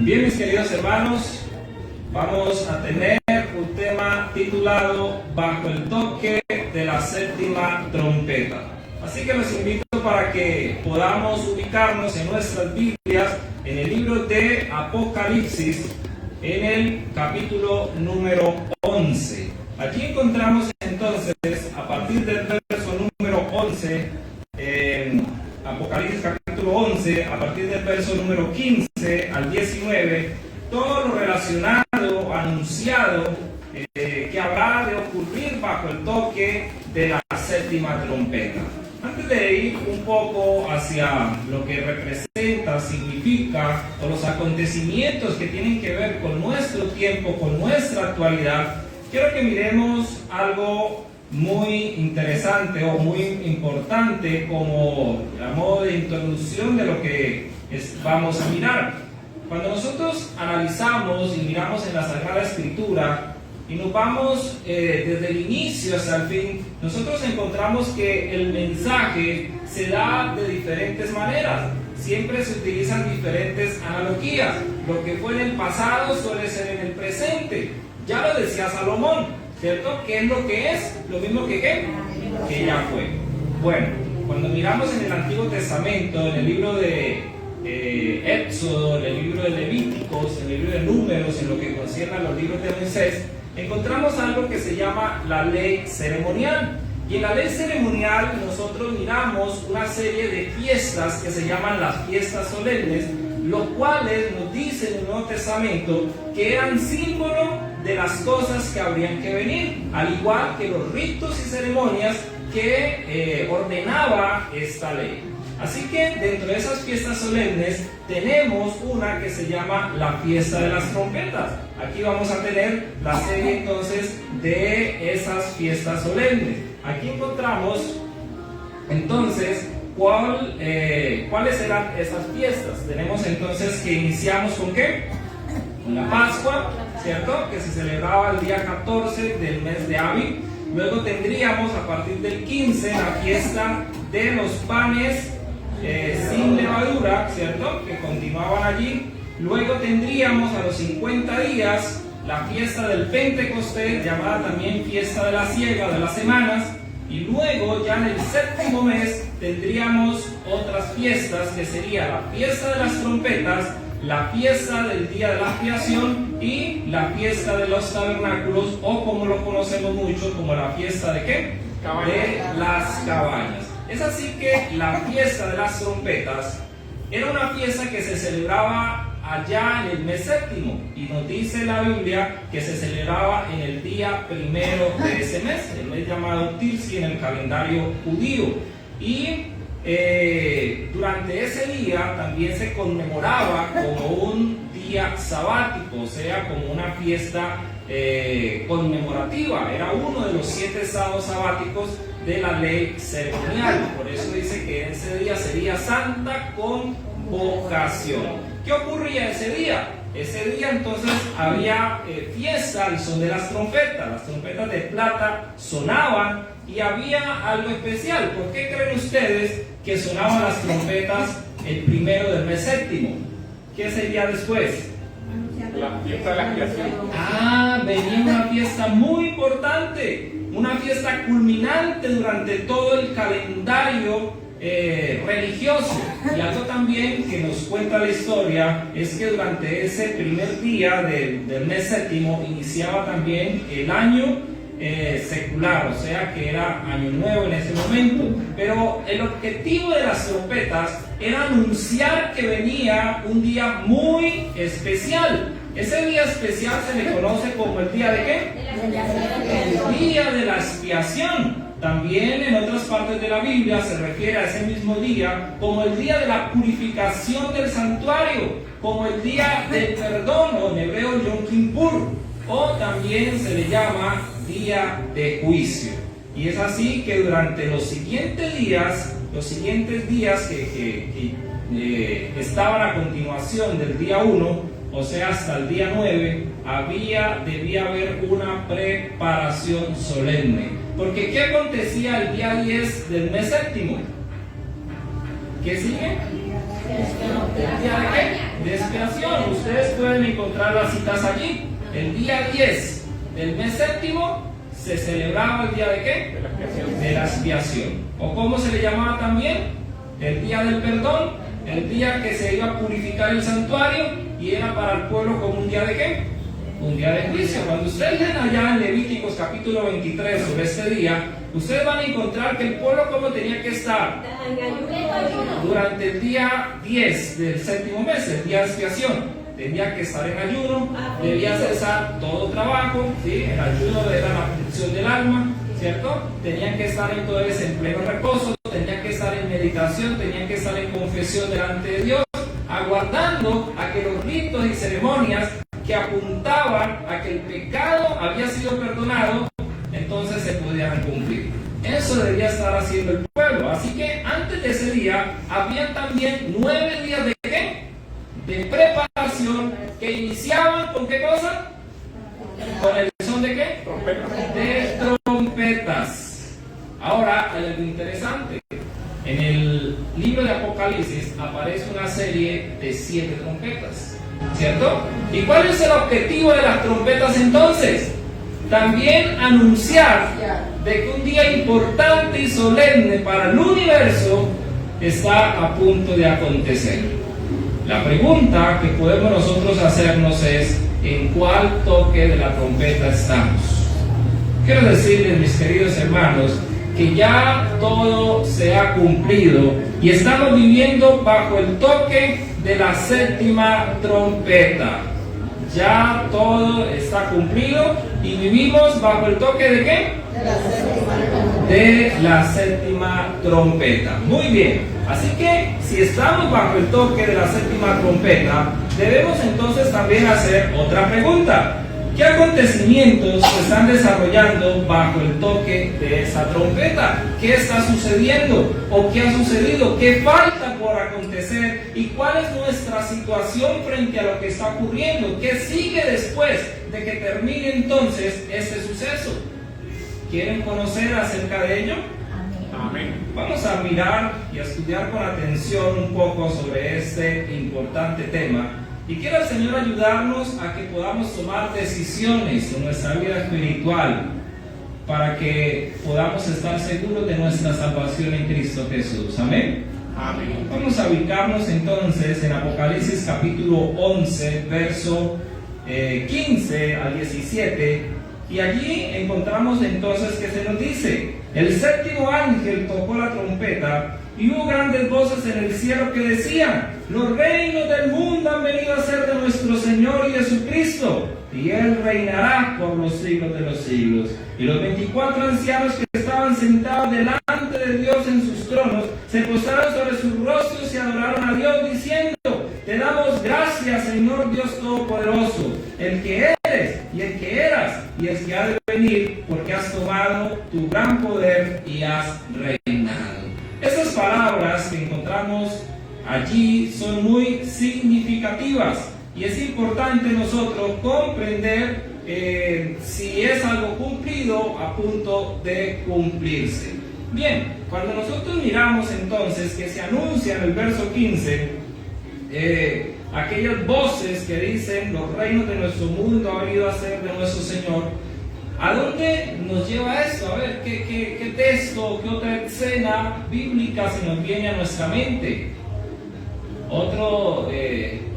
Bien, mis queridos hermanos, vamos a tener un tema titulado Bajo el toque de la séptima trompeta. Así que los invito para que podamos ubicarnos en nuestras Biblias en el libro de Apocalipsis, en el capítulo número 11. Allí encontramos entonces, a partir del verso número 11, Apocalipsis capítulo 11, a partir del verso número 15 al 19, todo lo relacionado, anunciado, que habrá de ocurrir bajo el toque de la séptima trompeta. Antes de ir un poco hacia lo que representa, significa, o los acontecimientos que tienen que ver con nuestro tiempo, con nuestra actualidad, quiero que miremos algo muy interesante o muy importante como a modo de introducción de lo que vamos a mirar. Cuando nosotros analizamos y miramos en la Sagrada Escritura y nos vamos desde el inicio hasta el fin, nosotros encontramos que el mensaje se da de diferentes maneras. Siempre se utilizan diferentes analogías. Lo que fue en el pasado suele ser en el presente. Ya lo decía Salomón, ¿cierto? ¿Qué es lo que es? Lo mismo que ¿qué? Que ya fue. Bueno, cuando miramos en el Antiguo Testamento, en el libro de Éxodo, en el libro de Levíticos, en el libro de Números, en lo que concierne a los libros de Moisés, encontramos algo que se llama la ley ceremonial. Y en la ley ceremonial nosotros miramos una serie de fiestas que se llaman las fiestas solemnes, los cuales nos dicen en el Nuevo Testamento que eran símbolo de las cosas que habrían que venir, al igual que los ritos y ceremonias que ordenaba esta ley. Así que dentro de esas fiestas solemnes tenemos una que se llama la fiesta de las trompetas. Aquí vamos a tener la serie entonces de esas fiestas solemnes. Aquí encontramos entonces cuáles eran esas fiestas. Tenemos entonces que iniciamos con ¿qué? Con la Pascua, ¿cierto? Que se celebraba el día 14 del mes de Aviv. Luego tendríamos a partir del 15 la fiesta de los panes sin levadura, ¿cierto? Que continuaban allí. Luego tendríamos a los 50 días la fiesta del Pentecostés, llamada también fiesta de la siega, de las semanas. Y luego ya en el séptimo mes tendríamos otras fiestas, que sería la fiesta de las trompetas, la fiesta del día de la expiación y la fiesta de los tabernáculos, o como lo conocemos mucho como la fiesta de ¿qué? De las cabañas. Es así que la fiesta de las trompetas era una fiesta que se celebraba allá en el mes séptimo, y nos dice la Biblia que se celebraba en el día primero de ese mes, el mes llamado Tirsi en el calendario judío. Y durante ese día también se conmemoraba como un día sabático, o sea, como una fiesta conmemorativa. Era uno de los 7 sábados sabáticos de la ley ceremonial. Por eso dice que ese día sería Santa Convocación. ¿Qué ocurría ese día? Ese día entonces había fiesta al son de las trompetas de plata sonaban y había algo especial. ¿Por qué creen ustedes que sonaban las trompetas el primero del mes séptimo? ¿Qué sería después? La fiesta de la expiación. Venía una fiesta muy importante, una fiesta culminante durante todo el calendario religioso. Y algo también que nos cuenta la historia es que durante ese primer día del mes séptimo iniciaba también el año secular, o sea que era año nuevo en ese momento. Pero el objetivo de las trompetas era anunciar que venía un día muy especial. Ese día especial se le conoce como el día de ¿qué? El día de la expiación. También en otras partes de la Biblia se refiere a ese mismo día como el día de la purificación del santuario, como el día del perdón, o en hebreo Yom Kippur, o también se le llama día de juicio. Y es así que durante los siguientes días que estaban a continuación del día 1, o sea hasta el día 9, debía haber una preparación solemne. Porque ¿qué acontecía el día 10 del mes séptimo? ¿Qué sigue? ¿El día de qué? de expiación. Ustedes pueden encontrar las citas allí. El día 10 del mes séptimo se celebraba el día de ¿qué? De la expiación. O como se le llamaba también, el día del perdón, el día que se iba a purificar el santuario y era para el pueblo como un día de ¿qué? Un día de juicio. Cuando ustedes leen allá en Levíticos capítulo 23 sobre este día, ustedes van a encontrar que el pueblo como tenía que estar durante el día 10 del séptimo mes, el día de expiación. Tenía que estar en ayuno, debía cesar todo trabajo, ¿sí? El ayuno era la aflicción del alma, ¿cierto? Tenían que estar entonces en pleno reposo, tenían que estar en meditación, tenían que estar en confesión delante de Dios, aguardando a que los ritos y ceremonias que apuntaban a que el pecado había sido perdonado, entonces se pudieran cumplir. Eso debía estar haciendo el pueblo. Así que antes de ese día, había también 9 días de ¿qué? De preparación que iniciaban ¿con qué cosa? Con el son de ¿qué? De trompetas. Ahora, hay algo interesante. En el libro de Apocalipsis aparece una serie de 7 trompetas, ¿cierto? ¿Y cuál es el objetivo de las trompetas entonces? También anunciar de que un día importante y solemne para el universo está a punto de acontecer. La pregunta que podemos nosotros hacernos es: ¿en cuál toque de la trompeta estamos? Quiero decirles, mis queridos hermanos, que ya todo se ha cumplido y estamos viviendo bajo el toque de la séptima trompeta. Ya todo está cumplido y vivimos bajo el toque de ¿qué? De la séptima trompeta. Muy bien. Así que si estamos bajo el toque de la séptima trompeta, debemos entonces también hacer otra pregunta. ¿Qué acontecimientos se están desarrollando bajo el toque de esa trompeta? ¿Qué está sucediendo? ¿O qué ha sucedido? ¿Qué falta por acontecer? ¿Y cuál es nuestra situación frente a lo que está ocurriendo? ¿Qué sigue después de que termine entonces este suceso? ¿Quieren conocer acerca de ello? Amén. Vamos a mirar y a estudiar con atención un poco sobre este importante tema. Y quiero el Señor ayudarnos a que podamos tomar decisiones en nuestra vida espiritual para que podamos estar seguros de nuestra salvación en Cristo Jesús. Amén. Amén. Vamos a ubicarnos entonces en Apocalipsis capítulo 11, verso 15 al 17. Y allí encontramos entonces que se nos dice: el séptimo ángel tocó la trompeta y hubo grandes voces en el cielo que decían: los reinos del mundo han venido a ser de nuestro Señor y de su Cristo, y Él reinará por los siglos de los siglos. Y los 24 ancianos que estaban sentados delante de Dios en sus tronos se postraron sobre sus rostros y adoraron a Dios diciendo: te damos gracias, Señor Dios Todopoderoso, el que eres y el que eras y el que ha de venir, porque has tomado tu gran poder y has reinado. Esas palabras que encontramos allí son muy significativas y es importante nosotros comprender si es algo cumplido a punto de cumplirse. Bien, cuando nosotros miramos entonces que se anuncia en el verso 15 aquellas voces que dicen: los reinos de nuestro mundo han venido a ser de nuestro Señor, ¿a dónde nos lleva esto? A ver, ¿qué texto, qué otra escena bíblica se nos viene a nuestra mente?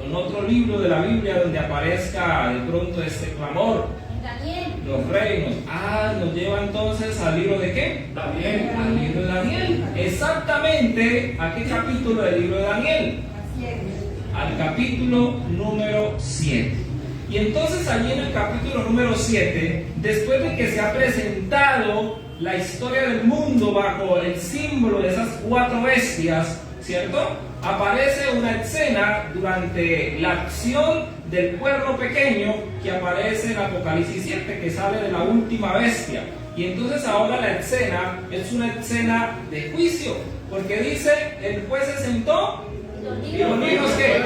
En otro libro de la Biblia donde aparezca de pronto este clamor: Daniel. Los reinos. Nos lleva entonces al libro de ¿qué? Daniel. Al libro de Daniel. Exactamente, ¿a qué capítulo del libro de Daniel? Al capítulo número 7. Y entonces allí en el capítulo número 7, después de que se ha presentado la historia del mundo bajo el símbolo de esas 4 bestias, ¿cierto? Aparece una escena durante la acción del cuerno pequeño que aparece en Apocalipsis 7, que sale de la última bestia. Y entonces ahora la escena es una escena de juicio, porque dice: el juez se sentó y los libros que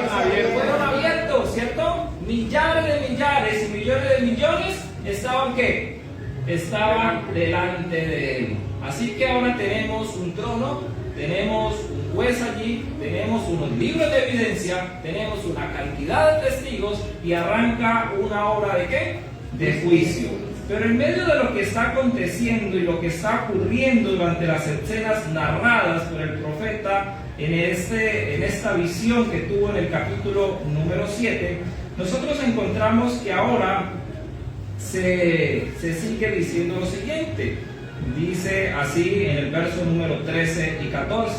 fueron abiertos, ¿cierto? Millares de millares y millones de millones estaban ¿qué? Estaban delante de él. Así que ahora tenemos un trono, tenemos un juez allí, tenemos unos libros de evidencia, tenemos una cantidad de testigos y arranca una obra ¿de qué? De juicio. Pero en medio de lo que está aconteciendo y lo que está ocurriendo durante las escenas narradas por el profeta en esta visión que tuvo en el capítulo número 7, nosotros encontramos que ahora se sigue diciendo lo siguiente. Dice así en el verso número 13 y 14: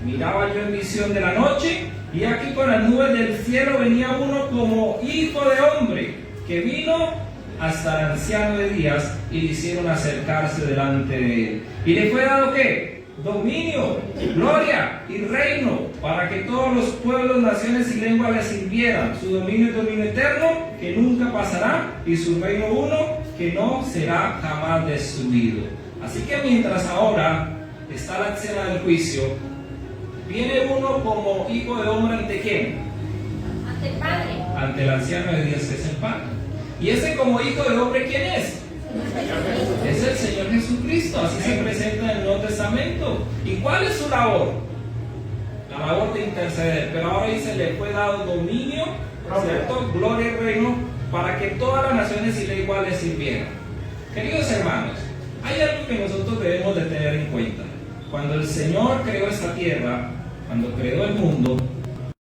miraba yo en visión de la noche, y aquí con las nubes del cielo venía uno como hijo de hombre, que vino hasta el anciano de días y le hicieron acercarse delante de él. Y le fue dado ¿qué? Dominio, gloria y reino, para que todos los pueblos, naciones y lenguas le sirvieran. Su dominio es dominio eterno, que nunca pasará, y su reino uno, que no será jamás destruido. Así que mientras ahora está la escena del juicio, viene uno como hijo de hombre ¿ante quién? Ante el Padre. Ante el anciano de días, que es el Padre. ¿Y ese como hijo de hombre quién es? Es el Señor Jesucristo. Así se presenta en el Nuevo Testamento. ¿Y cuál es su labor? La labor de interceder. Pero ahora dice, le fue dado dominio, ¿cierto? Gloria y reino, para que todas las naciones y lenguas le sirvieran. Queridos hermanos, hay algo que nosotros debemos de tener en cuenta. Cuando el Señor creó esta tierra, cuando creó el mundo,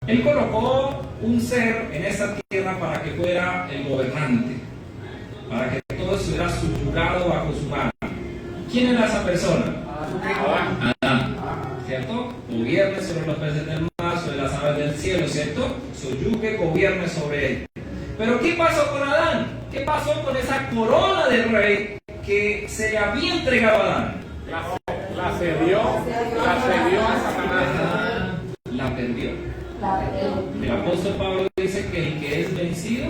Él colocó un ser en esta tierra para que fuera el gobernante, para que todo estuviera subyugado bajo su mano. ¿Quién era esa persona? Adán, ¿cierto? Gobierne sobre los peces del mar, sobre las aves del cielo, ¿cierto? Subyugue, gobierne sobre él. Pero ¿qué pasó con Adán? ¿Qué pasó con esa corona del rey que se le había entregado a Adán? La cedió a Satanás. La perdió. El apóstol Pablo dice que el que es vencido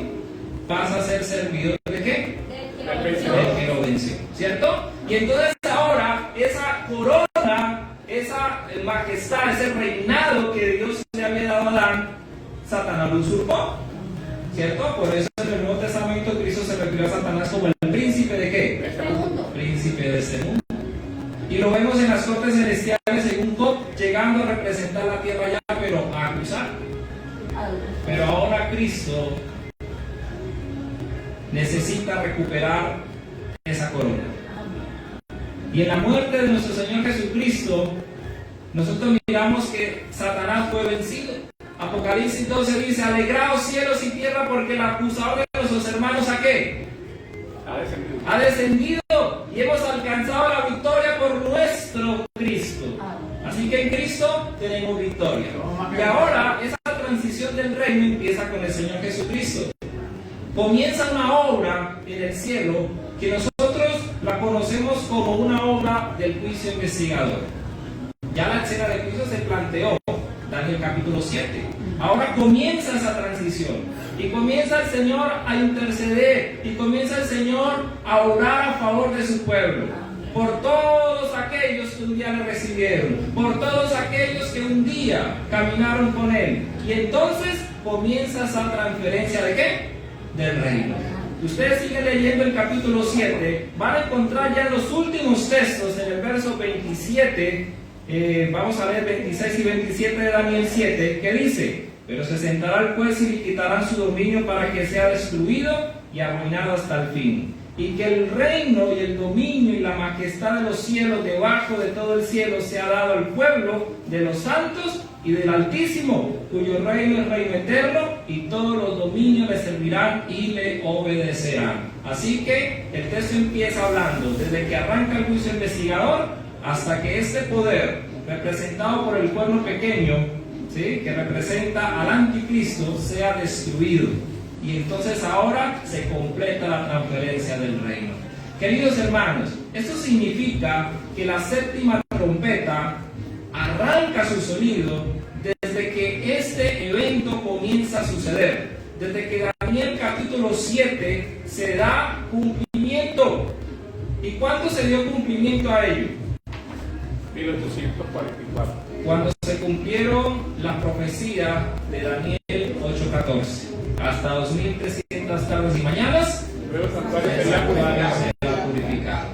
pasa a ser servidor ¿de qué? Del que lo venció, ¿cierto? Y entonces ahora esa corona, esa majestad, ese reinado que Dios le había dado a Adán, Satanás lo usurpó, ¿cierto? Por eso en el Nuevo Testamento Cristo se refirió a Satanás como el príncipe ¿de qué? De este mundo. Príncipe de este mundo. Y lo vemos en las cortes celestiales según Job, llegando a representar la tierra allá, pero a acusar. Pero ahora Cristo necesita recuperar esa corona. Y en la muerte de nuestro Señor Jesucristo, nosotros miramos que Satanás fue vencido. Apocalipsis 12 dice: alegraos cielos y tierra, porque el acusador de nuestros hermanos ¿a qué? Ha descendido, y hemos alcanzado la victoria por nuestro Cristo. Así que en Cristo tenemos victoria. Y ahora esa transición del reino empieza con el Señor Jesucristo. Comienza una obra en el cielo que nosotros la conocemos como una obra del juicio investigador. Ya la escena de juicio se planteó, Daniel capítulo 7. Ahora comienza esa transición y comienza el Señor a interceder y comienza el Señor a orar a favor de su pueblo, por todos aquellos que un día le recibieron, por todos aquellos que un día caminaron con Él. Y entonces comienza esa transferencia ¿de qué? Del reino. Ustedes siguen leyendo el capítulo 7, van a encontrar ya en los últimos textos, en el verso 27, vamos a leer 26 y 27 de Daniel 7, que dice: pero se sentará el juez y le quitarán su dominio para que sea destruido y arruinado hasta el fin. Y que el reino y el dominio y la majestad de los cielos, debajo de todo el cielo, sea dado al pueblo de los santos y del Altísimo, cuyo reino es reino eterno, y todos los dominios le servirán y le obedecerán. Así que el texto empieza hablando desde que arranca el juicio investigador hasta que este poder, representado por el cuerno pequeño, ¿sí?, que representa al anticristo, sea destruido. Y entonces ahora se completa la transferencia del reino. Queridos hermanos, esto significa que la séptima trompeta arranca su sonido desde que este evento comienza a suceder. Desde que Daniel capítulo 7 se da cumplimiento. ¿Y cuándo se dio cumplimiento a ello? 1844. Cuando se cumplieron las profecías de Daniel 8:14. Hasta 2300 tardes y mañanas Luego santuario el sería santuario purificado. será purificado.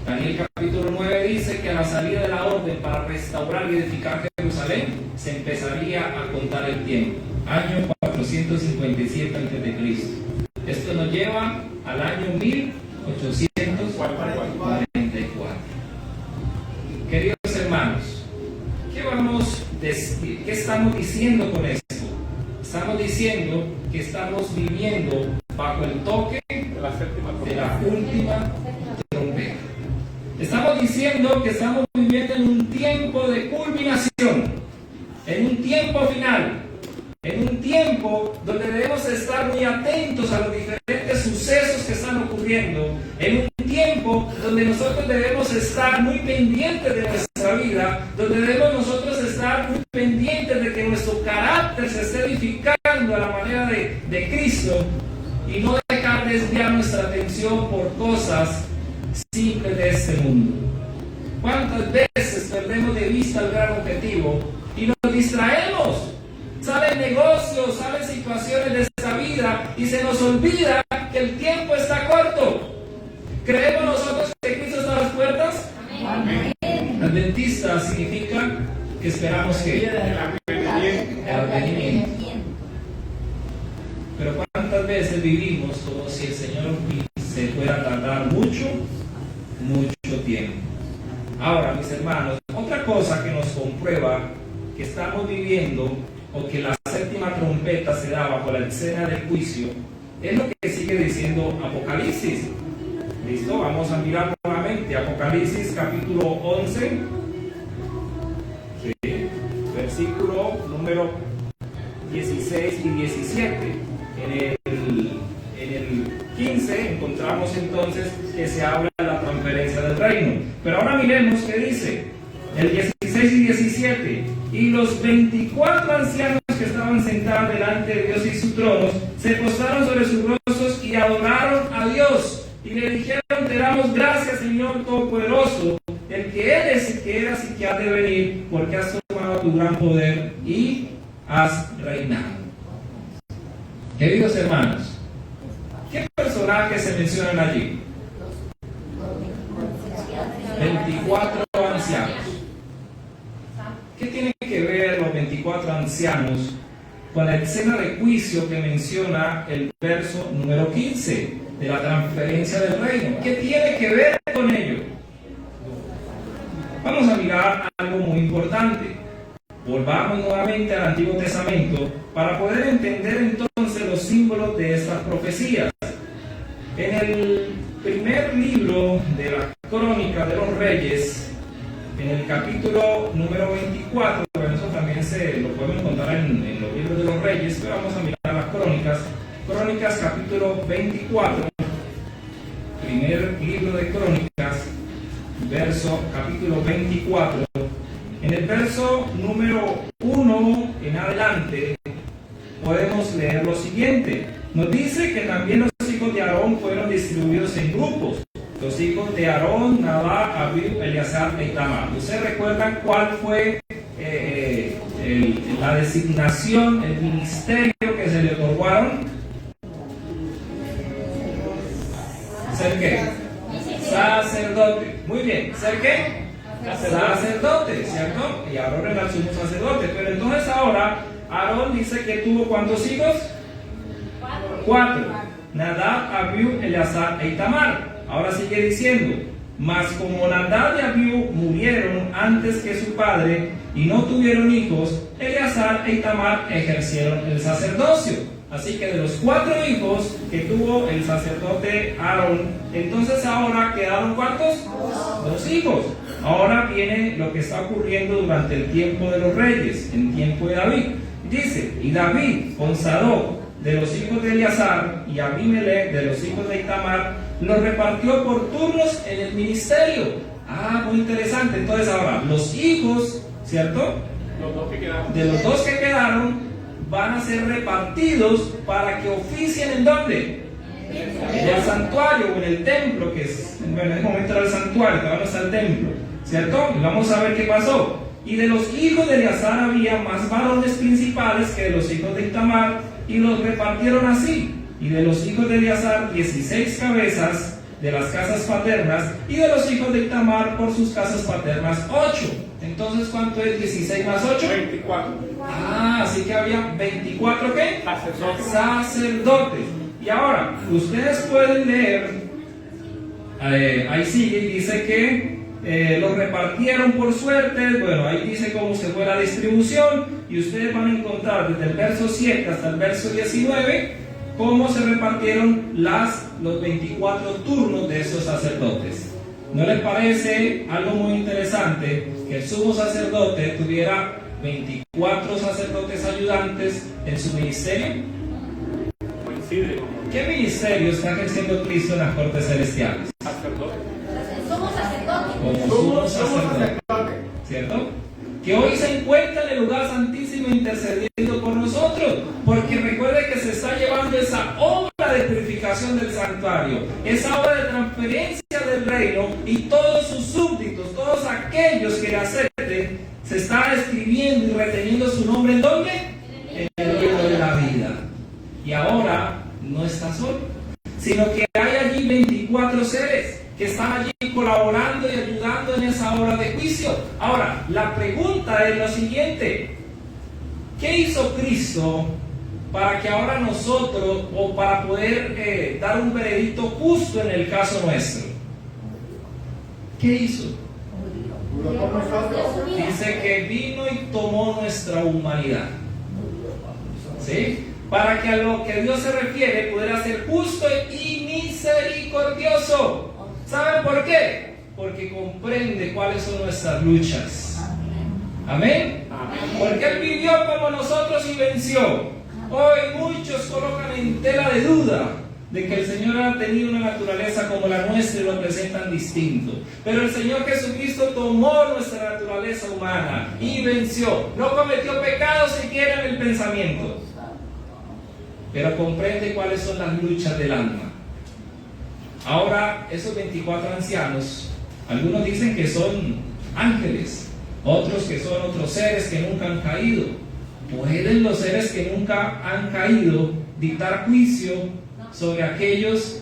Daniel capítulo 9 dice que a la salida de la orden para restaurar y edificar Jerusalén, se empezaría a contar el tiempo. Año 457 a.C. Esto nos lleva al año 1844. Queridos hermanos, ¿qué estamos diciendo con esto? Estamos diciendo que estamos viviendo bajo el toque de la última trompeta. Estamos diciendo que estamos viviendo en un tiempo de culminación, en un tiempo final, en un tiempo donde debemos estar muy atentos a los diferentes sucesos que están ocurriendo, en un tiempo donde nosotros debemos estar muy pendientes de nuestra vida, donde debemos nosotros estar muy pendientes de que nuestro carácter se esté edificando a la manera de Cristo y no dejar desviar nuestra atención por cosas simples de este mundo. ¿Cuántas veces perdemos de vista el gran objetivo y nos distraemos? Salen negocios, salen situaciones de esta vida y se nos olvida que el tiempo está corto. ¿Creemos nosotros que Cristo está a las puertas? Amén. Adventista significa que esperamos que el advenimiento. Pero ¿cuántas veces vivimos como si el Señor se fuera a tardar mucho tiempo? Ahora, mis hermanos, otra cosa que nos comprueba que estamos viviendo o que la séptima trompeta se da bajo la escena del juicio es lo que sigue diciendo Apocalipsis. ¿Listo? Vamos a mirar nuevamente Apocalipsis capítulo 11, sí, versículo número 16 y 17. En el 15 encontramos entonces que se habla de la transferencia del reino. Pero ahora miremos qué dice el 16 y 17. Y los 24 ancianos que estaban sentados delante de Dios y sus tronos se postraron sobre sus rostros y adoraron a Dios. Y le dijeron: te damos gracias, Señor Todopoderoso, el que eres, el que eras y que has de venir, porque has tomado tu gran poder y has reinado. Queridos hermanos, ¿qué personajes se mencionan allí? 24 ancianos. ¿Qué tienen que ver los 24 ancianos con la escena de juicio que menciona el verso número 15 de la transferencia del reino? ¿Qué tiene que ver con ello? Vamos a mirar algo muy importante. Volvamos nuevamente al Antiguo Testamento para poder entender entonces los símbolos de estas profecías. En el primer libro de la Crónica de los Reyes, en el capítulo número 24, bueno, eso también lo podemos encontrar en los libros de los Reyes, pero vamos a mirar las Crónicas. Crónicas capítulo 24, primer libro de Crónicas, capítulo 24. En el verso número 1 en adelante podemos leer lo siguiente. Nos dice que también los hijos de Aarón fueron distribuidos en grupos. Los hijos de Aarón, Nadab, Abiú, Eleazar e Itamar. ¿Ustedes recuerdan cuál fue la designación, el ministerio que se le otorgaron? ¿Ser qué? Sacerdote. Muy bien. ¿Ser qué? Sacerdote, ¿cierto? Y Aarón era el sumo sacerdote. Pero entonces ahora Aarón dice que tuvo ¿cuántos hijos? 4. Nadab, Abiú, Eleazar e Itamar. Ahora sigue diciendo: mas como Nadab y Abiú murieron antes que su padre y no tuvieron hijos, Eleazar e Itamar ejercieron el sacerdocio. Así que de los 4 hijos que tuvo el sacerdote Aarón, entonces ahora quedaron ¿cuántos? 2 hijos. Ahora viene lo que está ocurriendo durante el tiempo de los reyes, en tiempo de David. Dice: y David con Sadoc de los hijos de Eleazar y Abimelech de los hijos de Itamar los repartió por turnos en el ministerio. Muy interesante. Entonces ahora los hijos, ¿cierto? De los 2 que quedaron van a ser repartidos para que oficien ¿en dónde? En el santuario o en el templo, que es, bueno, en el momento era el santuario, todavía no está el templo, ¿cierto? Y vamos a ver qué pasó. Y de los hijos de Eleazar había más varones principales que de los hijos de Itamar, y los repartieron así. Y de los hijos de Eleazar 16 cabezas de las casas paternas, y de los hijos de Itamar por sus casas paternas 8. Entonces, ¿cuánto es 16 más 8? 24. Ah, así que había 24 ¿qué? Sacerdotes. Sacerdotes. Y ahora, ustedes pueden leer, ahí sigue y dice que los repartieron por suerte. Bueno, ahí dice cómo se fue la distribución, y ustedes van a encontrar desde el verso 7 hasta el verso 19 cómo se repartieron los 24 turnos de esos sacerdotes. ¿No les parece algo muy interesante que el sumo sacerdote tuviera 24 sacerdotes ayudantes en su ministerio? Coincide. ¿Qué ministerio está ejerciendo Cristo en las cortes celestiales? Sacerdote. Somos sacerdotes. Como sumo sacerdote, ¿cierto? Que hoy se encuentra en el lugar santísimo intercediendo por nosotros, porque recuerde que se está llevando esa obra de purificación del santuario, esa obra de transferencia del reino, y todos sus súbditos, todos aquellos que le acepten, se está escribiendo y reteniendo su nombre. ¿En dónde? En el libro de la vida. Y ahora no está solo, sino que hay allí 24 seres que están allí colaborando y ayudando en esa obra de juicio. Ahora, la pregunta es lo siguiente: ¿qué hizo Cristo para que ahora nosotros, o para poder dar un veredicto justo en el caso nuestro? ¿Qué hizo? Dice que vino y tomó nuestra humanidad, ¿sí? Para que a lo que Dios se refiere pudiera ser justo y misericordioso. ¿Saben por qué? Porque comprende cuáles son nuestras luchas. Amén. Porque Él vivió como nosotros y venció. Hoy muchos colocan en tela de duda de que el Señor ha tenido una naturaleza como la nuestra y lo presentan distinto. Pero el Señor Jesucristo tomó nuestra naturaleza humana y venció. No cometió pecado siquiera en el pensamiento, pero comprende cuáles son las luchas del alma. Ahora, esos 24 ancianos, algunos dicen que son ángeles, otros que son otros seres que nunca han caído. ¿Pueden los seres que nunca han caído dictar juicio sobre aquellos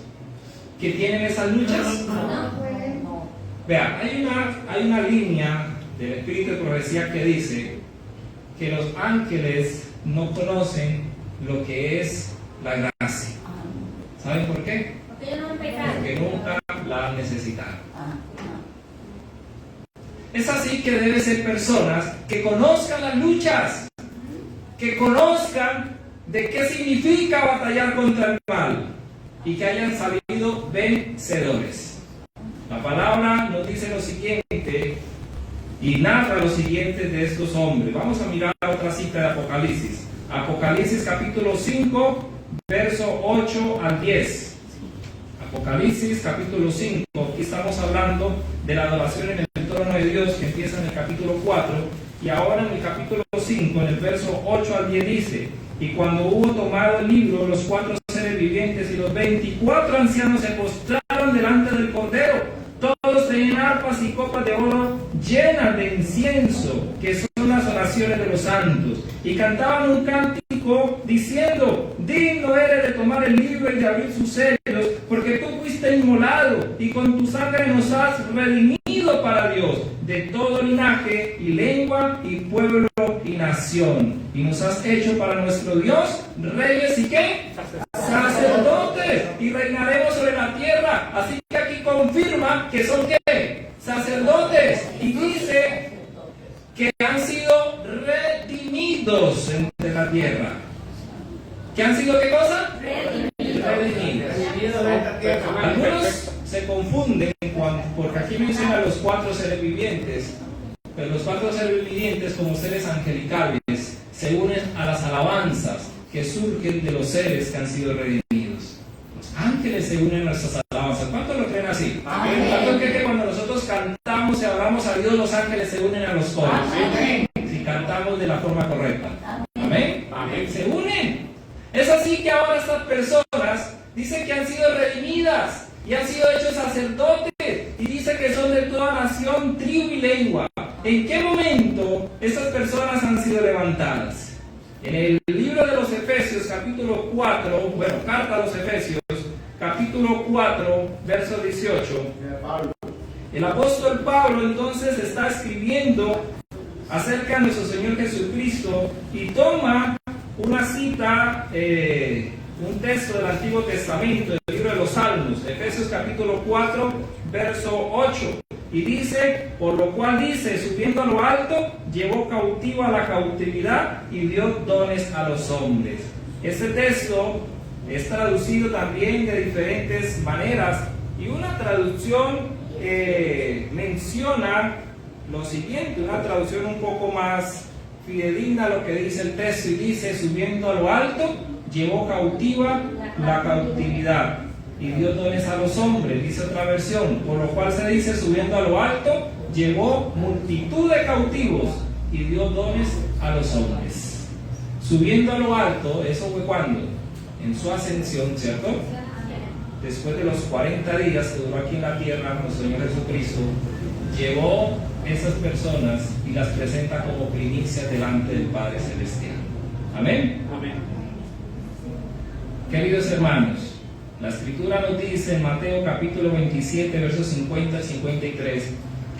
que tienen esas luchas? Vean, hay una línea del Espíritu de Profecía que dice que los ángeles no conocen lo que es la gracia. ¿Saben por qué? Porque ellos no han pecado. Porque nunca la han necesitado. Es así que deben ser personas que conozcan las luchas, que conozcan de qué significa batallar contra el mal, y que hayan salido vencedores. La palabra nos dice lo siguiente y narra lo siguiente de estos hombres. Vamos a mirar otra cita de Apocalipsis. Apocalipsis capítulo 5, verso 8 al 10. Apocalipsis capítulo 5, aquí estamos hablando de la adoración en el trono de Dios, que empieza en el capítulo 4, y ahora en el capítulo 5, en el verso 8 al 10 dice: y cuando hubo tomado el libro, los 4 seres vivientes y los 24 ancianos se postraron delante del Cordero. Todos tenían arpas y copas de oro llenas de incienso, que son las oraciones de los santos, y cantaban un cántico diciendo: digno eres de tomar el libro y de abrir sus sellos, porque tú fuiste inmolado, y con tu sangre nos has redimido para Dios, de todo linaje y lengua y pueblo y nación, y nos has hecho para nuestro Dios reyes y ¿qué? Sacerdotes, y reinaremos sobre la tierra. Así que aquí confirma que son ¿qué? Sacerdotes, y dice que han sido redimidos entre la tierra. ¿Que han sido qué cosa? Redimidos. Algunos se confunden porque aquí menciona los 4 seres vivientes, pero los 4 seres vivientes, como seres angelicales, se unen a las alabanzas que surgen de los seres que han sido redimidos. Los ángeles se unen a nuestras alabanzas. ¿Cuántos lo creen así? ¿Cuántos creen que cuando nosotros cantamos y hablamos a Dios, los ángeles se unen a los coros? Si cantamos de la forma correcta. Amén. Se unen. Es así que ahora estas personas dicen que han sido redimidas y han sido hechos sacerdotes, y dice que son de toda nación, tribu y lengua. ¿En qué momento esas personas han sido levantadas? En el libro de los Efesios, capítulo 4, carta a los Efesios, capítulo 4, verso 18. El apóstol Pablo entonces está escribiendo acerca de nuestro Señor Jesucristo y toma una cita, un texto del Antiguo Testamento, del libro de los Salmos, Efesios capítulo 4, verso 8. Y dice, por lo cual dice, subiendo a lo alto, llevó cautivo a la cautividad y dio dones a los hombres. Este texto es traducido también de diferentes maneras y una traducción menciona lo siguiente, una traducción un poco más fidedigna a lo que dice el texto, y dice, subiendo a lo alto, llevó cautiva la cautividad y dio dones a los hombres, dice otra versión, por lo cual se dice, subiendo a lo alto, llevó multitud de cautivos y dio dones a los hombres. Subiendo a lo alto, eso fue cuando, en su ascensión, ¿cierto? Después de los 40 días que duró aquí en la tierra, nuestro Señor Jesucristo llevó esas personas y las presenta como primicias delante del Padre Celestial. Amén. Amén. Queridos hermanos, la Escritura nos dice en Mateo capítulo 27, versos 50 al 53,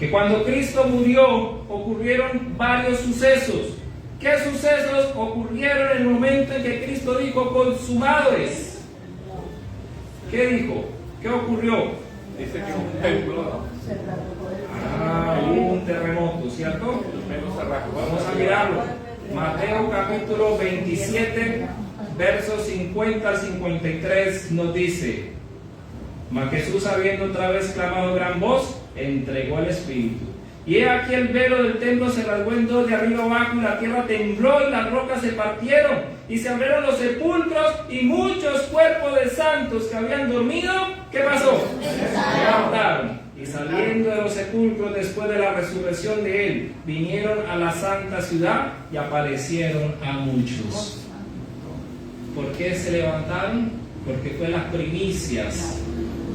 que cuando Cristo murió ocurrieron varios sucesos. ¿Qué sucesos ocurrieron en el momento en que Cristo dijo consumado es? ¿Qué dijo? ¿Qué ocurrió? Dice que un templo, Hubo un terremoto, ¿cierto? el menos se rasgó. Vamos a mirarlo. Mateo capítulo 27, versos 50 al 53 nos dice, mas Jesús, habiendo otra vez clamado a gran voz, entregó el Espíritu. Y he aquí el velo del templo se rasgó en dos de arriba abajo, y la tierra tembló y las rocas se partieron, y se abrieron los sepulcros, y muchos cuerpos de santos que habían dormido, ¿qué pasó? Se levantaron, y saliendo de los sepulcros después de la resurrección de él, vinieron a la santa ciudad y aparecieron a muchos. ¿Por qué se levantaron? Porque fue las primicias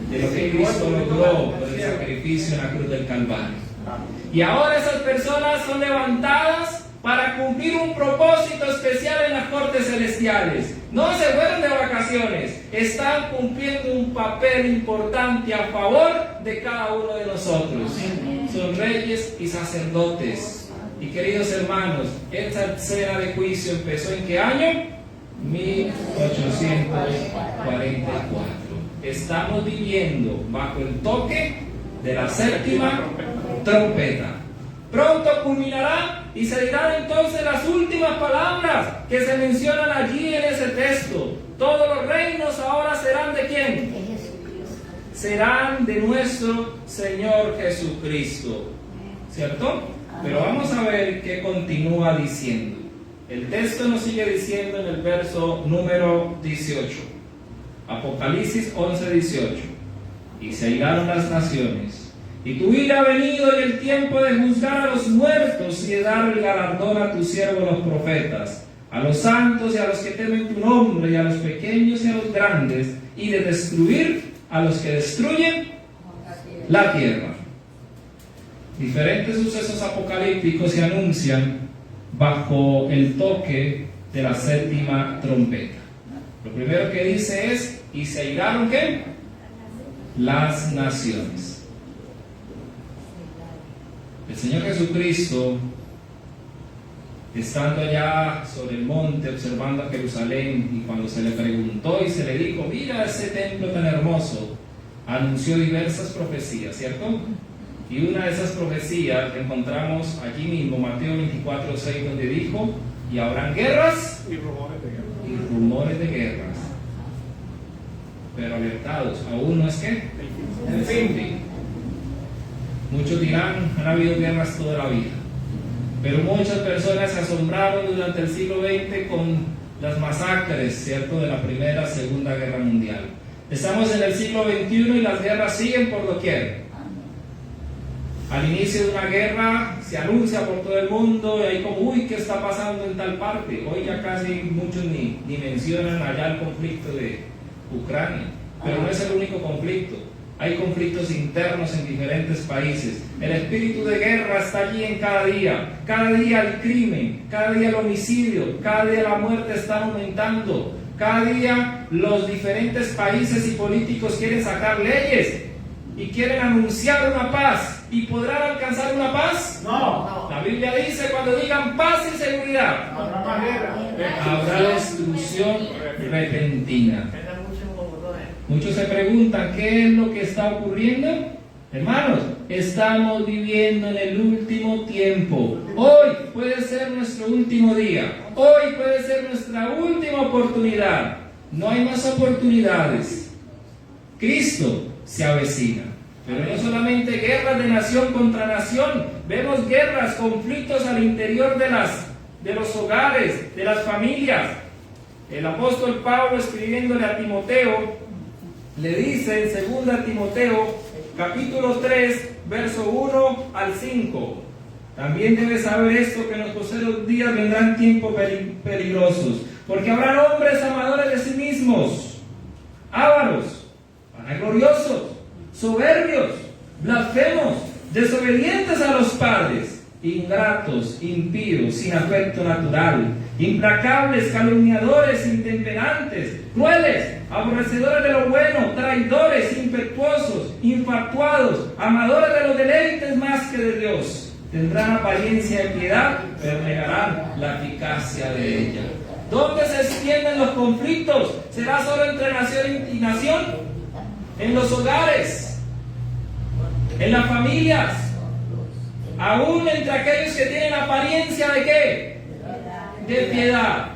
de lo que Cristo logró por el sacrificio en la cruz del Calvario. Y ahora esas personas son levantadas para cumplir un propósito especial en las cortes celestiales. No se fueron de vacaciones, están cumpliendo un papel importante a favor de cada uno de nosotros. Son reyes y sacerdotes. Y queridos hermanos, esta escena de juicio empezó ¿en qué año? 1844. Estamos viviendo bajo el toque de la séptima trompeta. Pronto culminará y se dirán entonces las últimas palabras que se mencionan allí en ese texto. Todos los reinos ahora serán ¿de quién? Serán de nuestro Señor Jesucristo, ¿cierto? Pero vamos a ver qué continúa diciendo. El texto nos sigue diciendo en el verso número 18. Apocalipsis 11:18. Y se airaron las naciones, y tu ira ha venido y el tiempo de juzgar a los muertos y de dar el galardón a tus siervos los profetas, a los santos y a los que temen tu nombre, y a los pequeños y a los grandes, y de destruir a los que destruyen la tierra. Diferentes sucesos apocalípticos se anuncian bajo el toque de la séptima trompeta. Lo primero que dice es, y se airaron ¿qué? Las naciones. El Señor Jesucristo, estando allá sobre el monte observando a Jerusalén, y cuando se le preguntó y se le dijo, mira ese templo tan hermoso, anunció diversas profecías, ¿cierto? Y una de esas profecías que encontramos allí mismo, Mateo 24:6, donde dijo, y habrán guerras Y rumores de guerra. y rumores de guerras. Pero alertados, aún no es que el fin. Muchos dirán, han habido guerras toda la vida. Pero muchas personas se asombraron durante el siglo XX con las masacres, ¿cierto?, de la Primera, Segunda Guerra Mundial. Estamos en el siglo XXI y las guerras siguen por doquier. Al inicio de una guerra se anuncia por todo el mundo y hay como, uy, ¿qué está pasando en tal parte? Hoy ya casi muchos ni mencionan allá el conflicto de Ucrania, pero no es el único conflicto. Hay conflictos internos en diferentes países. El espíritu de guerra está allí en cada día. Cada día el crimen, cada día el homicidio, cada día la muerte está aumentando. Cada día los diferentes países y políticos quieren sacar leyes y quieren anunciar una paz ¿Y podrán alcanzar una paz? No. La Biblia dice, cuando digan paz y seguridad, Habrá más guerra. habrá destrucción repentina. Muchos se preguntan, ¿qué es lo que está ocurriendo? Hermanos, estamos viviendo en el último tiempo. Hoy puede ser nuestro último día. Hoy puede ser nuestra última oportunidad. No hay más oportunidades. Cristo se avecina. Pero no solamente guerras de nación contra nación. Vemos guerras, conflictos al interior de los hogares, de las familias. El apóstol Pablo, escribiéndole a Timoteo, le dice en 2 Timoteo capítulo 3, verso 1 al 5. También debes saber esto, que en los postreros días vendrán tiempos peligrosos, porque habrán hombres amadores de sí mismos, ávaros, vanagloriosos, soberbios, blasfemos, desobedientes a los padres, ingratos, impíos, sin afecto natural, implacables, calumniadores, intemperantes, crueles, aborrecedores de lo bueno, traidores, impetuosos, infatuados, amadores de los deleites más que de Dios. Tendrán apariencia de piedad, pero negarán la eficacia de ella. ¿Dónde se extienden los conflictos? ¿Será solo entre nación y nación? En los hogares, en las familias, aún entre aquellos que tienen apariencia de ¿qué? De piedad.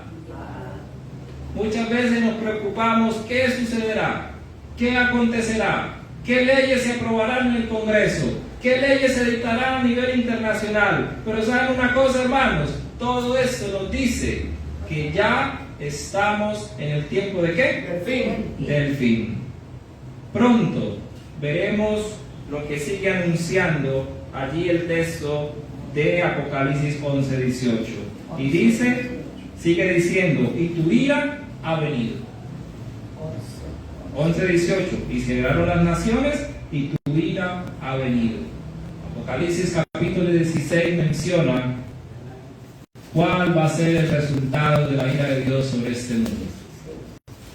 Muchas veces nos preocupamos qué sucederá, qué acontecerá, qué leyes se aprobarán en el Congreso, qué leyes se dictarán a nivel internacional. Pero ¿saben una cosa, hermanos? Todo esto nos dice que ya estamos en el tiempo de ¿qué? Del fin. Del fin. Pronto veremos lo que sigue anunciando allí el texto de Apocalipsis 11:18. Y dice, sigue diciendo, y tu ira ha venido. 11:18. Y se llegaron las naciones y tu ira ha venido. Apocalipsis capítulo 16 menciona cuál va a ser el resultado de la ira de Dios sobre este mundo.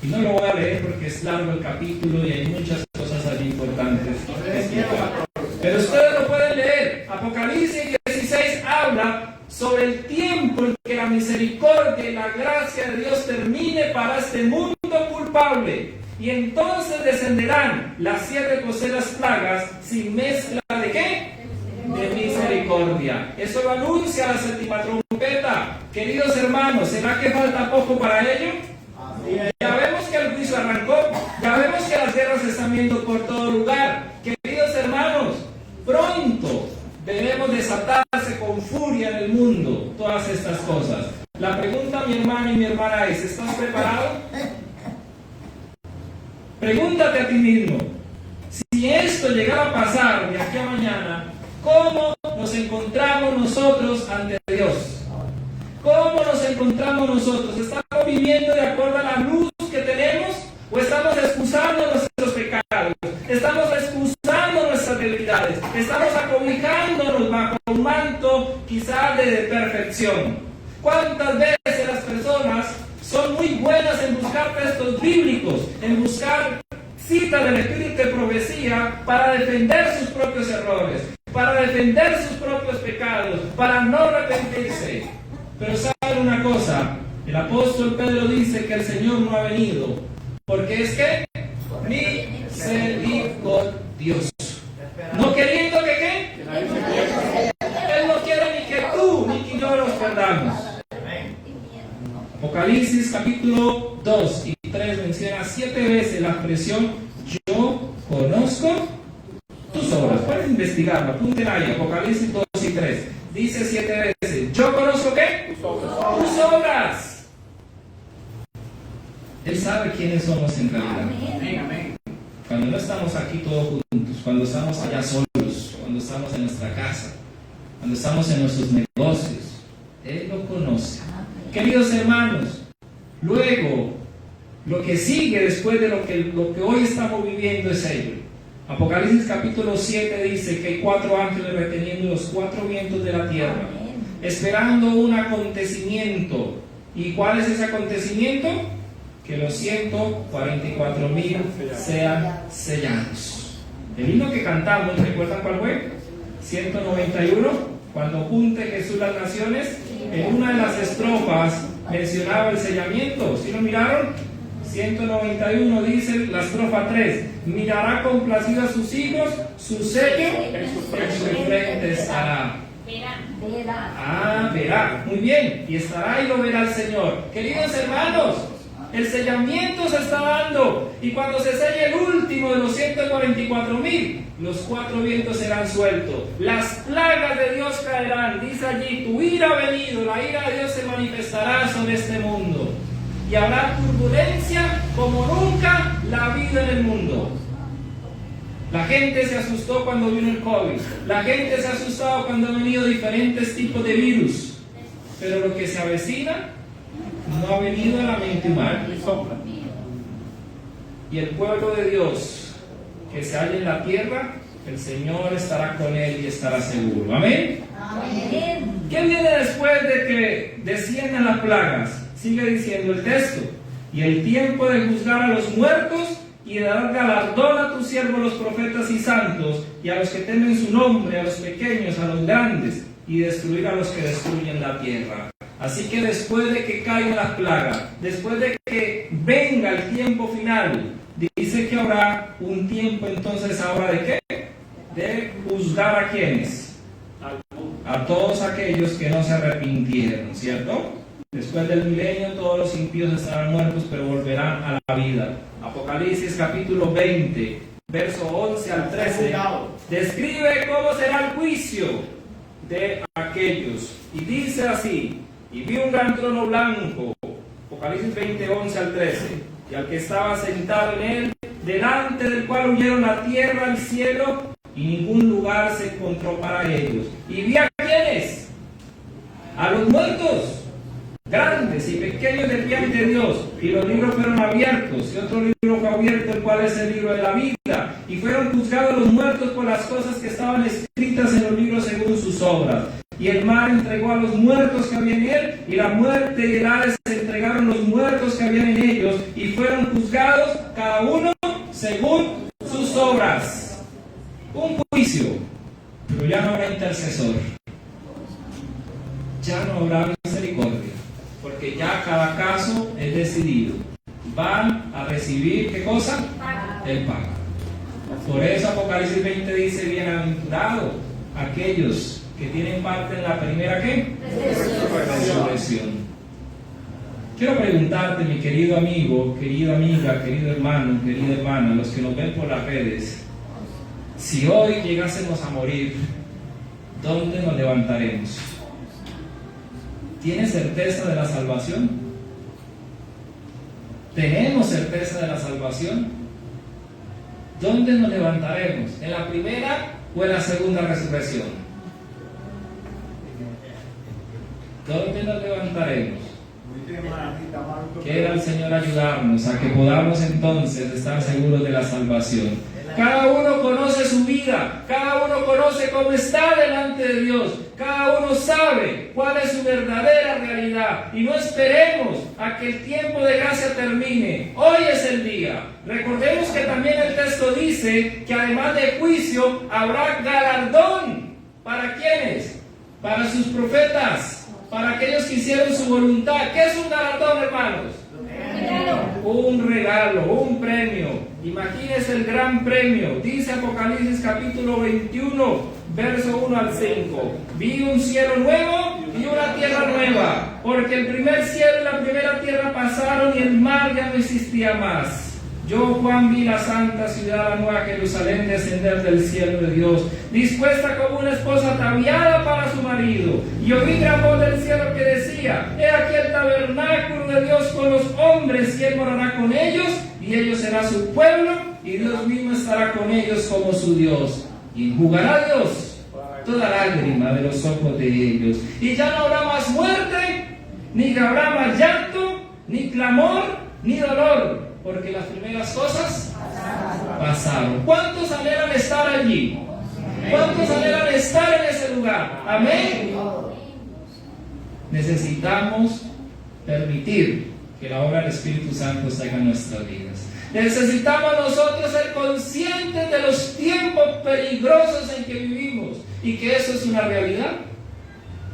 Y no lo voy a leer porque es largo el capítulo y hay muchas cosas allí importantes que explicar. Pero ustedes lo pueden leer. Apocalipsis 16 habla sobre el tiempo en que la misericordia y la gracia de Dios termine para este mundo culpable. Y entonces descenderán las 7 groseras plagas sin mezcla de ¿qué? De misericordia. Eso lo anuncia la 7ª trompeta. Queridos hermanos, ¿será que falta poco para ello? Ya vemos que el juicio arrancó. Ya vemos que las guerras se están viendo por todo lugar. Queridos hermanos, pronto debemos desatarse con furia en el mundo todas estas cosas. La pregunta, mi hermano y mi hermana, es: ¿estás preparado? Pregúntate a ti mismo, si esto llegara a pasar de aquí a mañana, ¿cómo nos encontramos nosotros ante Dios? ¿Cómo nos encontramos nosotros? ¿Estamos viviendo de acuerdo a la luz que tenemos? ¿O estamos excusando nuestros pecados? ¿Estamos excusando nuestras debilidades? ¿Estamos acobijándonos bajo un manto quizás de perfección? ¿Cuántas veces las personas son muy buenas en buscar textos bíblicos, en buscar citas del Espíritu de profecía para defender sus propios errores, para defender sus propios pecados, para no arrepentirse? Pero ¿saben una cosa? El apóstol Pedro dice que el Señor no ha venido, porque es que misericordioso. No queriendo que ¿qué? Él no quiere ni que tú ni que yo nos perdamos. Apocalipsis capítulo 2 y 3 menciona 7 veces la expresión yo conozco tus obras. Puedes investigarlo, apunten ahí, Apocalipsis 2 y 3. Dice 7 veces, yo conozco ¿qué? Tus obras. Él sabe quiénes somos en realidad. Amén. Cuando no estamos aquí todos juntos, cuando estamos allá solos, cuando estamos en nuestra casa, cuando estamos en nuestros negocios, Él lo conoce. Queridos hermanos, luego, lo que sigue después de lo que hoy estamos viviendo es ello. Apocalipsis capítulo 7 dice que hay 4 ángeles reteniendo los 4 vientos de la tierra, esperando un acontecimiento. ¿Y cuál es ese acontecimiento? Que los 144,000 sean sellados. El himno que cantamos, ¿recuerdan cuál fue? 191, cuando junte Jesús las naciones, en una de las estrofas mencionaba el sellamiento. ¿Sí lo miraron? 191 dice la estrofa 3: mirará complacido a sus hijos, su sello en su frente estará. Verá. Muy bien. Y estará y lo verá el Señor. Queridos hermanos, el sellamiento se está dando. Y cuando se selle el último de los 144,000, los 4 vientos serán sueltos. Las plagas de Dios caerán. Dice allí: tu ira ha venido. La ira de Dios se manifestará sobre este mundo. Y habrá turbulencia como nunca la ha habido en el mundo. La gente se asustó cuando vino el COVID. La gente se ha asustado cuando han venido diferentes tipos de virus. Pero lo que se avecina no ha venido a la mente humana. Y el pueblo de Dios que se halla en la tierra, el Señor estará con él y estará seguro. Amén. Amén. ¿Qué viene después de que desciendan las plagas? Sigue diciendo el texto: y el tiempo de juzgar a los muertos y de dar galardón a tus siervos los profetas y santos, y a los que temen su nombre, a los pequeños, a los grandes, y destruir a los que destruyen la tierra. Así que después de que caigan las plagas, después de que venga el tiempo final, dice que habrá un tiempo entonces ahora ¿de qué? De juzgar a quienes, a todos aquellos que no se arrepintieron, ¿cierto? Después del milenio todos los impíos estarán muertos, pero volverán a la vida. Apocalipsis capítulo 20, verso 11 al 13, describe cómo será el juicio de aquellos. Y dice así: y vi un gran trono blanco, Apocalipsis 20, 11 al 13, y al que estaba sentado en él, delante del cual huyeron la tierra, el cielo, y ningún lugar se encontró para ellos. Y vi a quienes, a los muertos, grandes y pequeños de pie ante Dios, y los libros fueron abiertos, y otro libro fue abierto, el cual es el libro de la vida, y fueron juzgados los muertos por las cosas que estaban escritas en los libros según sus obras. Y el mar entregó a los muertos que había en él, y la muerte y el Hades se entregaron los muertos que habían en ellos, y fueron juzgados cada uno según sus obras. Un juicio, pero ya no habrá intercesor, ya no habrá misericordia, porque ya cada caso es decidido. Van a recibir, ¿qué cosa? El pago. Por eso Apocalipsis 20 dice: bienaventurados aquellos que tienen parte en la primera, ¿qué? Resurrección. Quiero preguntarte, mi querido amigo, querida amiga, querido hermano, querida hermana, los que nos ven por las redes, si hoy llegásemos a morir, ¿dónde nos levantaremos? ¿Tienes certeza de la salvación? ¿Tenemos certeza de la salvación? ¿Dónde nos levantaremos? ¿En la primera o en la segunda resurrección? ¿Dónde nos levantaremos? Quiera el Señor ayudarnos a que podamos entonces estar seguros de la salvación. Cada uno conoce su vida, cada uno conoce cómo está delante de Dios, cada uno sabe cuál es su verdadera realidad, y no esperemos a que el tiempo de gracia termine. Hoy es el día. Recordemos que también el texto dice que además de juicio habrá galardón. ¿Para quiénes? Para sus profetas, para aquellos que hicieron su voluntad. ¿Qué es un galardón, hermanos? Un regalo, un premio. Imagínense el gran premio. Dice Apocalipsis capítulo 21, verso 1 al 5. Vi un cielo nuevo y una tierra nueva, porque el primer cielo y la primera tierra pasaron y el mar ya no existía más. Yo, Juan, vi la santa ciudad, la nueva Jerusalén, descender del cielo de Dios, dispuesta como una esposa ataviada para su marido. Y oí gran voz del cielo que decía: he aquí el tabernáculo de Dios con los hombres, y Él morará con ellos, y ellos será su pueblo, y Dios mismo estará con ellos como su Dios. Y enjugará Dios toda lágrima de los ojos de ellos. Y ya no habrá más muerte, ni habrá más llanto, ni clamor, ni dolor, porque las primeras cosas pasaron. ¿Cuántos anhelan estar allí? ¿Cuántos anhelan estar en ese lugar? Amén. Necesitamos permitir que la obra del Espíritu Santo salga en nuestras vidas. Necesitamos nosotros ser conscientes de los tiempos peligrosos en que vivimos. y que eso es una realidad.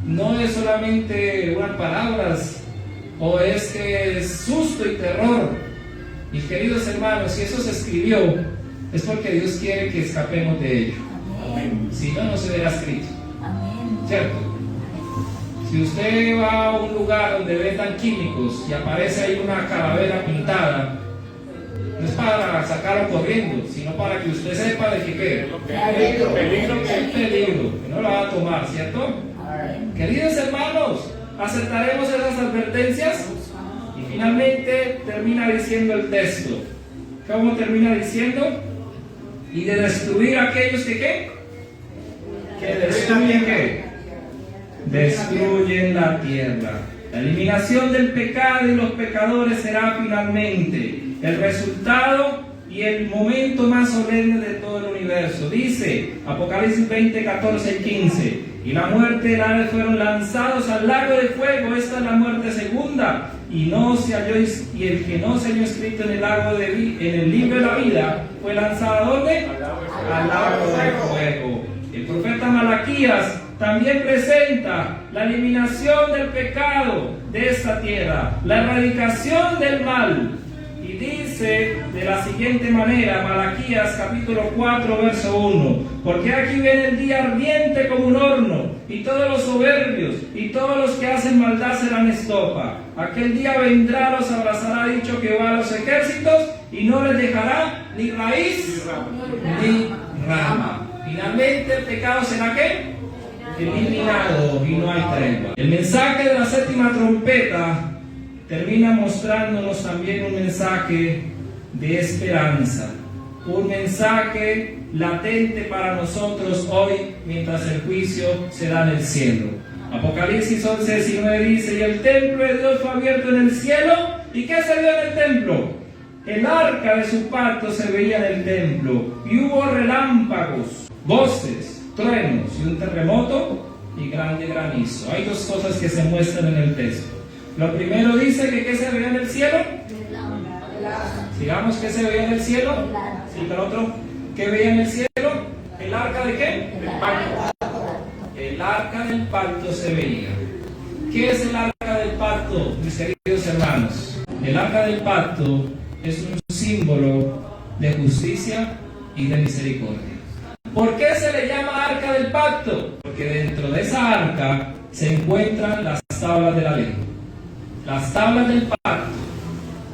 No es solamente unas palabras o es que es susto y terror. Mis queridos hermanos, si eso se escribió es porque Dios quiere que escapemos de ello. Si no, no se hubiera escrito. ¿Cierto? Si usted va a un lugar donde vendan químicos y aparece ahí una calavera pintada, no es para sacarlo corriendo, sino para que usted sepa de que peligro, que no lo va a tomar, ¿cierto? Queridos hermanos, ¿aceptaremos esas advertencias? Y finalmente termina diciendo el texto. ¿Cómo termina diciendo? Y de destruir a aquellos que ¿qué? Que destruyen ¿qué? Destruyen la tierra. La eliminación del pecado y los pecadores será finalmente el resultado y el momento más solemne de todo el universo. Dice Apocalipsis 20, 14 y 15: y la muerte y el Hades fueron lanzados al lago de fuego. Esta es la muerte segunda, y el que no se halló escrito en el libro de la vida fue lanzado ¿a dónde? Al lago de fuego. El profeta Malaquías también presenta la eliminación del pecado de esta tierra, la erradicación del mal. Y dice de la siguiente manera, Malaquías capítulo 4, verso 1: porque aquí viene el día ardiente como un horno, y todos los soberbios y todos los que hacen maldad serán estopa. Aquel día vendrá, los abrazará, dicho Jehová a los ejércitos, y no les dejará ni raíz ni rama. Finalmente el pecado será ¿qué? Eliminado, y no hay tregua. El mensaje de la séptima trompeta termina mostrándonos también un mensaje de esperanza, un mensaje latente para nosotros hoy mientras el juicio se da en el cielo. Apocalipsis 11, 19 dice: y el templo de Dios fue abierto en el cielo. ¿Y qué se vio en el templo? El arca de su pacto se veía en el templo, y hubo relámpagos, voces, truenos y un terremoto y grande granizo. Hay dos cosas que se muestran en el texto. Lo primero dice que ¿qué se veía en el cielo? Sigamos, ¿qué se veía en el cielo? Y el otro, ¿qué veía en el cielo? ¿El arca de qué? El arca del pacto se veía. ¿Qué es el arca del pacto, mis queridos hermanos? El arca del pacto es un símbolo de justicia y de misericordia. ¿Por qué se le llama arca del pacto? Porque dentro de esa arca se encuentran las tablas de la ley, las tablas del pacto.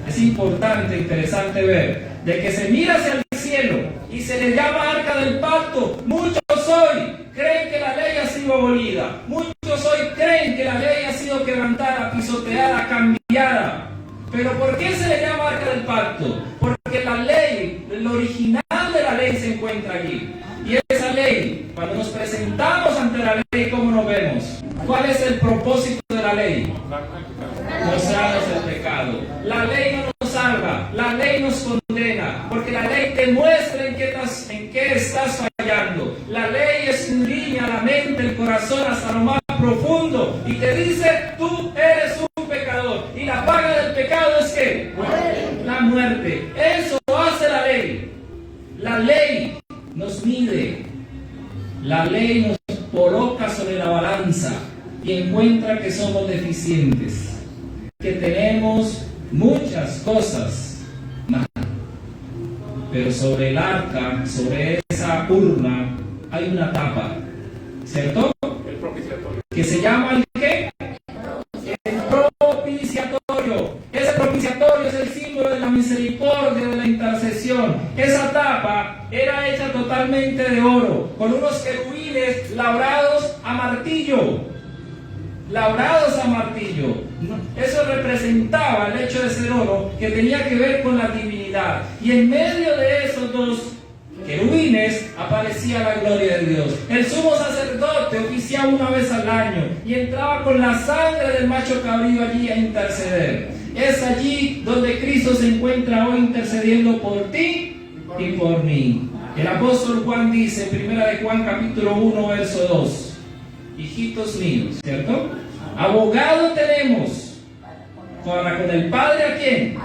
Es importante, interesante ver, de que se mira hacia el cielo y se le llama arca del pacto. Muchos hoy creen que la ley ha sido abolida, muchos hoy creen que la ley ha sido quebrantada, pisoteada, cambiada. Pero ¿por qué se le llama arca del pacto? Porque la ley, el original de la ley se encuentra allí. Y esa ley, cuando nos presentamos ante la ley, ¿cómo nos vemos? ¿Cuál es el propósito de la ley? Mostrarnos el pecado. La ley no nos salva, la ley nos condena, porque la ley te muestra en qué estás fallando. La ley escudriña la mente, el corazón hasta lo más profundo y te dice: tú eres un pecador y la paga del pecado es ¿qué? La muerte. Eso hace la ley. La ley nos mide, la ley nos coloca sobre la balanza y encuentra que somos deficientes, que tenemos muchas cosas mal. Pero sobre el arca, sobre esa urna, hay una tapa, ¿cierto? El propiciatorio. Que se llama ¿el qué? El propiciatorio. Ese propiciatorio es el símbolo de la misericordia, de la intercesión. Esa tapa era hecha totalmente de oro, con unos querubines labrados a martillo. Labrados a martillo. Eso representaba el hecho de ser oro, que tenía que ver con la divinidad. Y en medio de esos dos querubines aparecía la gloria de Dios. El sumo sacerdote oficiaba una vez al año y entraba con la sangre del macho cabrío allí a interceder. Es allí donde Cristo se encuentra hoy intercediendo por ti y por mí. El apóstol Juan dice, primera de Juan capítulo 1 verso 2: hijitos míos, ¿cierto? Abogado tenemos con el Padre, ¿a quién?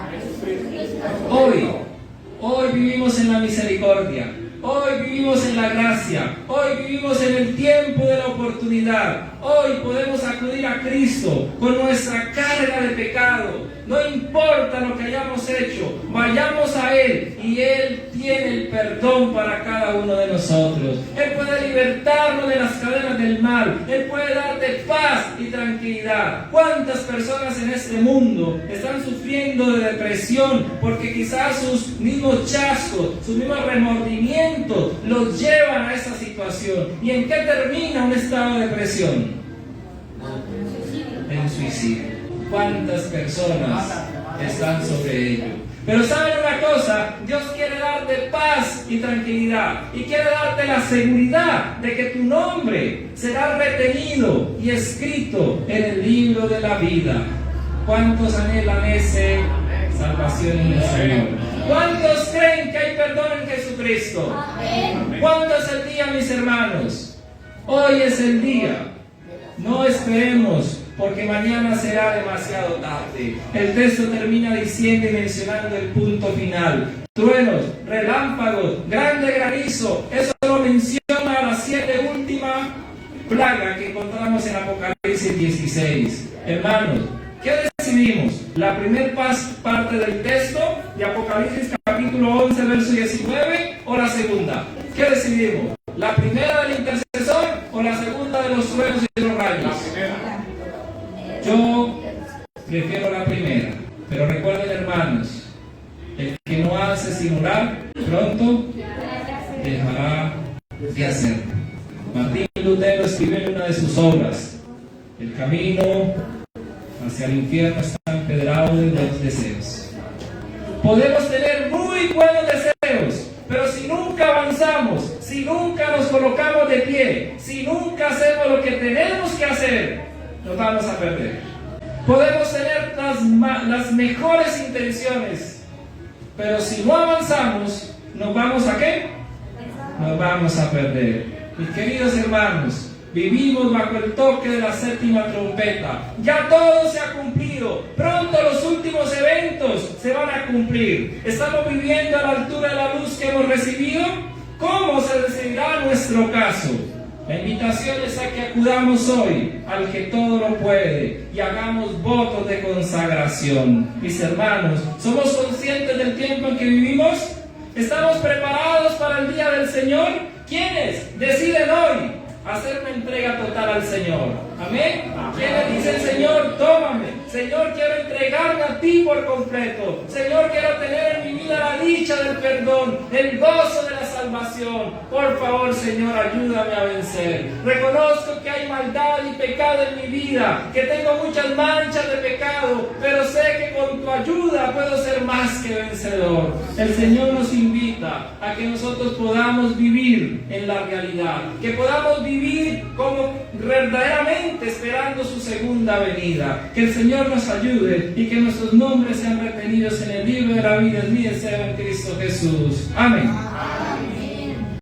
Hoy vivimos en la misericordia. Hoy vivimos en la gracia, hoy vivimos en el tiempo de la oportunidad. Hoy podemos acudir a Cristo con nuestra carga de pecado. No importa lo que hayamos hecho, vayamos a Él y Él tiene el perdón para cada uno de nosotros. Él puede libertarnos de las cadenas del mal. Él puede darte paz y tranquilidad. ¿Cuántas personas en este mundo están sufriendo de depresión porque quizás sus mismos chascos, sus mismos remordimientos los llevan a esa situación? ¿Y en qué termina un estado de depresión? En suicidio. ¿Cuántas personas están sobre ello? Pero ¿saben una cosa? Dios quiere darte paz y tranquilidad y quiere darte la seguridad de que tu nombre será retenido y escrito en el libro de la vida. ¿Cuántos anhelan esa salvación en el Señor? ¿Cuántos creen que hay perdón en Jesucristo? ¿Cuándo es el día, mis hermanos? Hoy es el día. No esperemos, porque mañana será demasiado tarde. El texto termina diciendo y mencionando el punto final. Truenos, relámpagos, grande granizo. Eso lo menciona las 7 últimas plagas que encontramos en Apocalipsis 16. Hermanos, ¿qué decidimos? ¿La primera parte del texto de Apocalipsis capítulo 11, verso 19 o la segunda? ¿Qué decidimos? ¿La primera del intercesor o la segunda de los truenos y los rayos? Yo prefiero la primera, pero recuerden, hermanos, el que no hace sin orar, pronto dejará de hacerlo. Martín Lutero escribió en una de sus obras: el camino hacia el infierno está empedrado de los deseos. Podemos tener muy buenos deseos, pero si nunca avanzamos, si nunca nos colocamos de pie, si nunca hacemos lo que tenemos que hacer, nos vamos a perder. Podemos tener las mejores intenciones, pero si no avanzamos, ¿nos vamos a qué? Nos vamos a perder. Mis queridos hermanos, vivimos bajo el toque de la 7ª trompeta. Ya todo se ha cumplido. Pronto los últimos eventos se van a cumplir. ¿Estamos viviendo a la altura de la luz que hemos recibido? ¿Cómo se decidirá nuestro caso? La invitación es a que acudamos hoy al que todo lo puede y hagamos votos de consagración. Mis hermanos, ¿somos conscientes del tiempo en que vivimos? ¿Estamos preparados para el día del Señor? ¿Quiénes deciden hoy hacer una entrega total al Señor? ¿Amén? ¿Quiénes dicen: Señor, tómame? Señor, quiero entregarme a ti por completo. Señor, quiero tener en mi vida la dicha del perdón, el gozo de la salvación. Por favor, Señor, ayúdame a vencer. Reconozco que hay maldad y pecado en mi vida, que tengo muchas manchas de pecado, pero sé que con tu ayuda puedo ser más que vencedor. El Señor nos invita a que nosotros podamos vivir en la realidad, que podamos vivir como verdaderamente esperando su segunda venida. Que el Señor nos ayude y que nuestros nombres sean retenidos en el libro de la vida. Es mi deseo en Cristo Jesús. Amén.